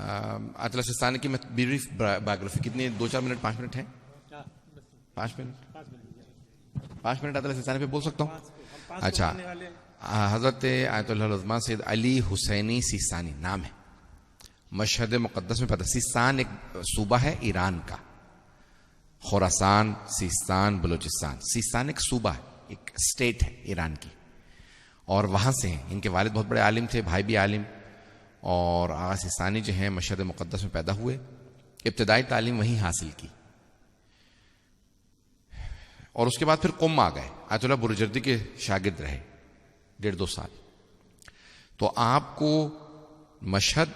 آیت اللہ سستانی کی میں بریف بایوگرافی کتنی 2-4 منٹ 5 منٹ ہیں 5 منٹ 5 منٹ آیت اللہ سستانی پہ بول سکتا ہوں. اچھا, حضرت آیت اللہ العظمیٰ سید علی حسینی سیستانی نام ہے, مشہد مقدس میں پیدا. سیستان ایک صوبہ ہے ایران کا, خراسان, سیستان, بلوچستان. سیستان ایک صوبہ ہے, ایک اسٹیٹ ہے ایران کی, اور وہاں سے ہیں. ان کے والد بہت بڑے عالم تھے, بھائی بھی عالم, اور آغا سیستانی جو ہیں مشہد مقدس میں پیدا ہوئے. ابتدائی تعلیم وہیں حاصل کی, اور اس کے بعد پھر قم آ گئے. آیت اللہ بروجردی کے شاگرد رہے 1.5-2 سال. تو آپ کو مشہد,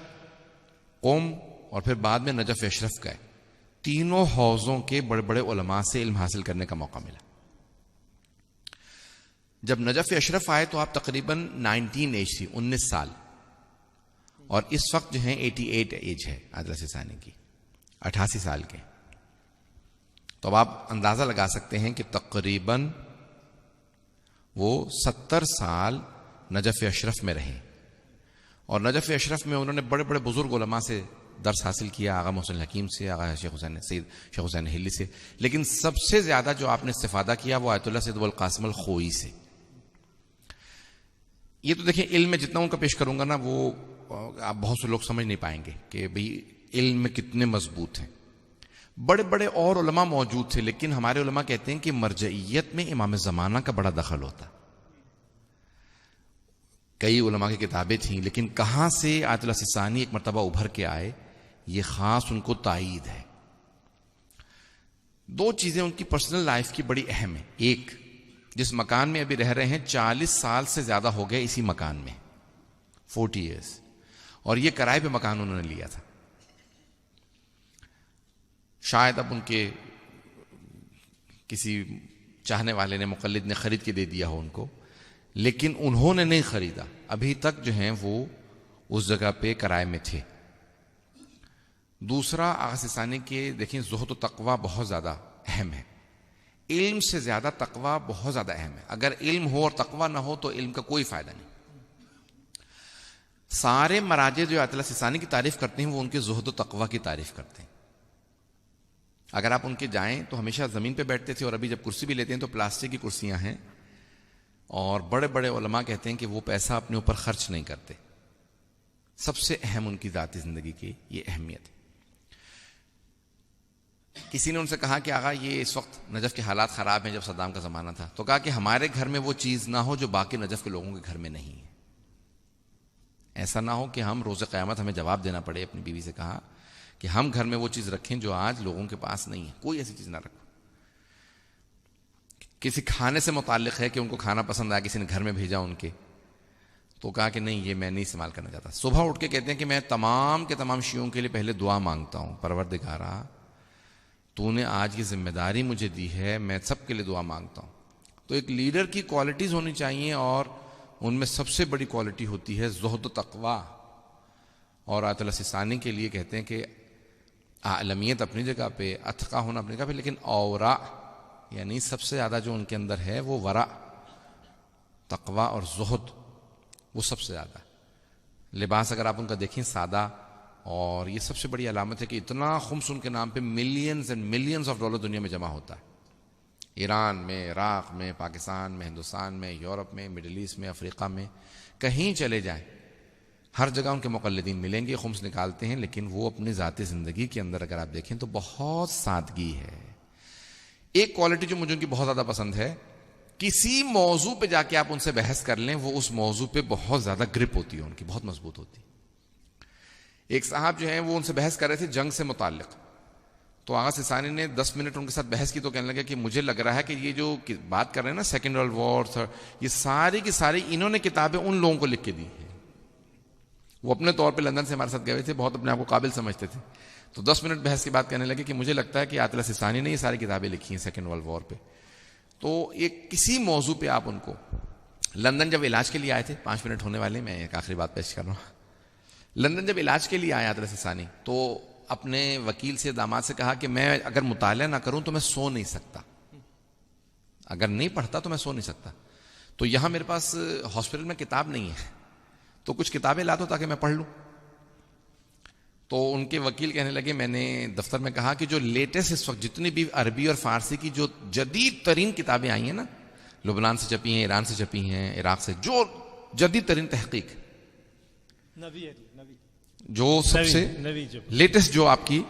قم اور پھر بعد میں نجف اشرف گئے. تینوں حوضوں کے بڑے بڑے علماء سے علم حاصل کرنے کا موقع ملا. جب نجف اشرف آئے تو آپ تقریباً 19 ایج تھی, 19 سال, اور اس وقت جو ہیں 88 ایج ہے آیت اللہ سستانی کی, 88 سال کے. تو اب آپ اندازہ لگا سکتے ہیں کہ تقریباً وہ 70 سال نجف اشرف میں رہے, اور نجف اشرف میں انہوں نے بڑے بڑے بزرگ علماء سے درس حاصل کیا, آغا محسن الحکیم سے, آغا شیخ حسین ہلی سے. لیکن سب سے زیادہ جو آپ نے استفادہ کیا وہ آیت اللہ سید ابوالقاسم الخوئی سے. یہ تو دیکھیں علم میں جتنا ان کا پیش کروں گا نا, وہ آپ بہت سے لوگ سمجھ نہیں پائیں گے کہ بھئی علم میں کتنے مضبوط ہیں. بڑے بڑے اور علماء موجود تھے, لیکن ہمارے علماء کہتے ہیں کہ مرجعیت میں امام زمانہ کا بڑا دخل ہوتا. کئی علماء کی کتابیں تھیں, لیکن کہاں سے آیت اللہ سستانی ایک مرتبہ ابھر کے آئے, یہ خاص ان کو تائید ہے. 2 چیزیں ان کی پرسنل لائف کی بڑی اہم ہیں. ایک, جس مکان میں ابھی رہ رہے ہیں 40 سال سے زیادہ ہو گئے اسی مکان میں, 40 ایئرس, اور یہ کرائے پہ مکان انہوں نے لیا تھا. شاید اب ان کے کسی چاہنے والے نے, مقلد نے خرید کے دے دیا ہو ان کو, لیکن انہوں نے نہیں خریدا. ابھی تک جو ہیں وہ اس جگہ پہ کرائے میں تھے. دوسرا, آغا سستانی کے دیکھیں زہد و تقوی بہت زیادہ اہم ہے. علم سے زیادہ تقوی بہت زیادہ اہم ہے. اگر علم ہو اور تقوی نہ ہو تو علم کا کوئی فائدہ نہیں. سارے مراجع جو آیت اللہ سستانی کی تعریف کرتے ہیں وہ ان کے زہد و تقوی کی تعریف کرتے ہیں. اگر آپ ان کے جائیں تو ہمیشہ زمین پہ بیٹھتے تھے, اور ابھی جب کرسی بھی لیتے ہیں تو پلاسٹک کی کرسیاں ہیں, اور بڑے بڑے علماء کہتے ہیں کہ وہ پیسہ اپنے اوپر خرچ نہیں کرتے. سب سے اہم ان کی ذاتی زندگی کی یہ اہمیت ہے. کسی نے ان سے کہا کہ آغا یہ اس وقت نجف کے حالات خراب ہیں, جب صدام کا زمانہ تھا, تو کہا کہ ہمارے گھر میں وہ چیز نہ ہو جو باقی نجف کے لوگوں کے گھر میں نہیں ہے. ایسا نہ ہو کہ ہم روز قیامت ہمیں جواب دینا پڑے. اپنی بیوی سے کہا کہ ہم گھر میں وہ چیز رکھیں جو آج لوگوں کے پاس نہیں ہے. کوئی ایسی چیز نہ رکھو. کسی کھانے سے متعلق ہے کہ ان کو کھانا پسند آیا, کسی نے گھر میں بھیجا ان کے, تو کہا کہ نہیں, یہ میں نہیں استعمال کرنا چاہتا. صبح اٹھ کے کہتے ہیں کہ میں تمام کے تمام شیعوں کے لیے پہلے دعا مانگتا ہوں, پروردگارا تو نے آج یہ ذمہ داری مجھے دی ہے, میں سب کے لیے دعا مانگتا ہوں. تو ایک لیڈر کی کوالٹیز ہونی چاہیے, اور ان میں سب سے بڑی کوالٹی ہوتی ہے زہد و تقوی. اور آیت اللہ سستانی کے لیے کہتے ہیں کہ عالمیت اپنی جگہ پہ, اتقا ہونا اپنی جگہ پہ, لیکن اورا یعنی سب سے زیادہ جو ان کے اندر ہے وہ ورع, تقوی اور زہد, وہ سب سے زیادہ. لباس اگر آپ ان کا دیکھیں سادہ, اور یہ سب سے بڑی علامت ہے کہ اتنا خمس ان کے نام پہ millions and millions of dollar دنیا میں جمع ہوتا ہے. ایران میں, عراق میں, پاکستان میں, ہندوستان میں, یورپ میں, مڈل ایسٹ میں, افریقہ میں, کہیں چلے جائیں ہر جگہ ان کے مقلدین ملیں گے, خمس نکالتے ہیں. لیکن وہ اپنی ذاتی زندگی کے اندر اگر آپ دیکھیں تو بہت سادگی ہے. ایک کوالٹی جو مجھے ان کی بہت زیادہ پسند ہے, کسی موضوع پہ جا کے آپ ان سے بحث کر لیں, وہ اس موضوع پہ بہت زیادہ گرپ ہوتی ہے ان کی, بہت مضبوط ہوتی. ایک صاحب جو ہیں وہ ان سے بحث کر رہے تھے جنگ سے متعلق, تو آغا سستانی نے 10 منٹ ان کے ساتھ بحث کی, تو کہنے لگا کہ مجھے لگ رہا ہے کہ یہ جو بات کر رہے ہیں نا سیکنڈ ورلڈ وار, یہ ساری کی ساری انہوں نے کتابیں ان لوگوں کو لکھ کے دی ہیں. وہ اپنے طور پہ لندن سے ہمارے ساتھ گئے ہوئے تھے, بہت اپنے آپ کو قابل سمجھتے تھے. تو 10 منٹ بحث کی بات کہنے لگے کہ مجھے لگتا ہے کہ آیت اللہ سستانی نے یہ ساری کتابیں لکھی ہیں سیکنڈ ورلڈ وار پہ. تو ایک کسی موضوع پہ آپ ان کو, لندن جب علاج کے لیے آئے تھے, 5 منٹ ہونے والے, میں ایک آخری بات پیش کر رہا ہوں. لندن جب علاج کے لیے آیا آیت اللہ سستانی, تو اپنے وکیل سے, داماد سے کہا کہ میں اگر مطالعہ نہ کروں تو میں سو نہیں سکتا, اگر نہیں پڑھتا تو میں سو نہیں سکتا. تو یہاں میرے پاس ہاسپٹل میں کتاب نہیں ہے, تو کچھ کتابیں لا دو تاکہ میں پڑھ لوں. تو ان کے وکیل کہنے لگے، میں نے دفتر میں کہا کہ جو لیٹسٹ اس وقت جتنی بھی عربی اور فارسی کی جو جدید ترین کتابیں آئی ہیں نا، لبنان سے چھپی ہیں، ایران سے چھپی ہیں، عراق سے، جو جدید ترین تحقیق، جو سب سے لیٹسٹ جو آپ کی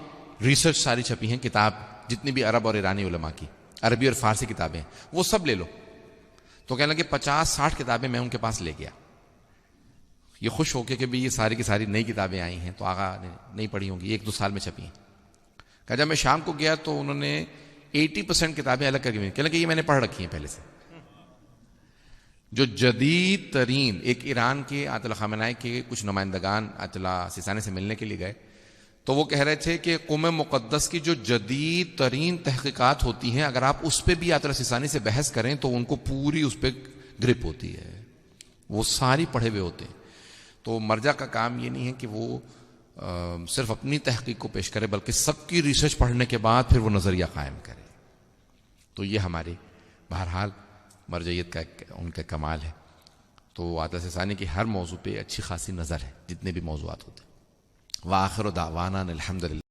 ریسرچ ساری چھپی ہیں کتاب، جتنی بھی عرب اور ایرانی علماء کی عربی اور فارسی کتابیں، وہ سب لے لو. تو کہنے لگے 50-60 کتابیں میں ان کے پاس لے گیا. یہ خوش ہو کے کہ بھی یہ ساری کی ساری نئی کتابیں آئی ہیں، تو آغا نے نہیں پڑھی ہوں گی، 1-2 سال میں چھپی ہیں. کہ جب میں شام کو گیا تو انہوں نے 80% کتابیں الگ کر کے کہنے لگے یہ میں نے پڑھ رکھی ہیں پہلے سے. جو جدید ترین، ایک ایران کے آیت اللہ خامنہ ای کے کچھ نمائندگان آیت اللہ سیستانی سے ملنے کے لیے گئے، تو وہ کہہ رہے تھے کہ قم مقدس کی جو جدید ترین تحقیقات ہوتی ہیں، اگر آپ اس پہ بھی آیت اللہ سیستانی سے بحث کریں تو ان کو پوری اس پہ گرپ ہوتی ہے، وہ ساری پڑھے ہوئے ہوتے ہیں. تو مرجع کا کام یہ نہیں ہے کہ وہ صرف اپنی تحقیق کو پیش کرے، بلکہ سب کی ریسرچ پڑھنے کے بعد پھر وہ نظریہ قائم کرے. تو یہ ہمارے بہرحال مرجعیت کا ان کا کمال ہے. تو آیت اللہ سیستانی کی ہر موضوع پہ اچھی خاصی نظر ہے، جتنے بھی موضوعات ہوتے ہیں. وآخر دعوانا الحمدللہ.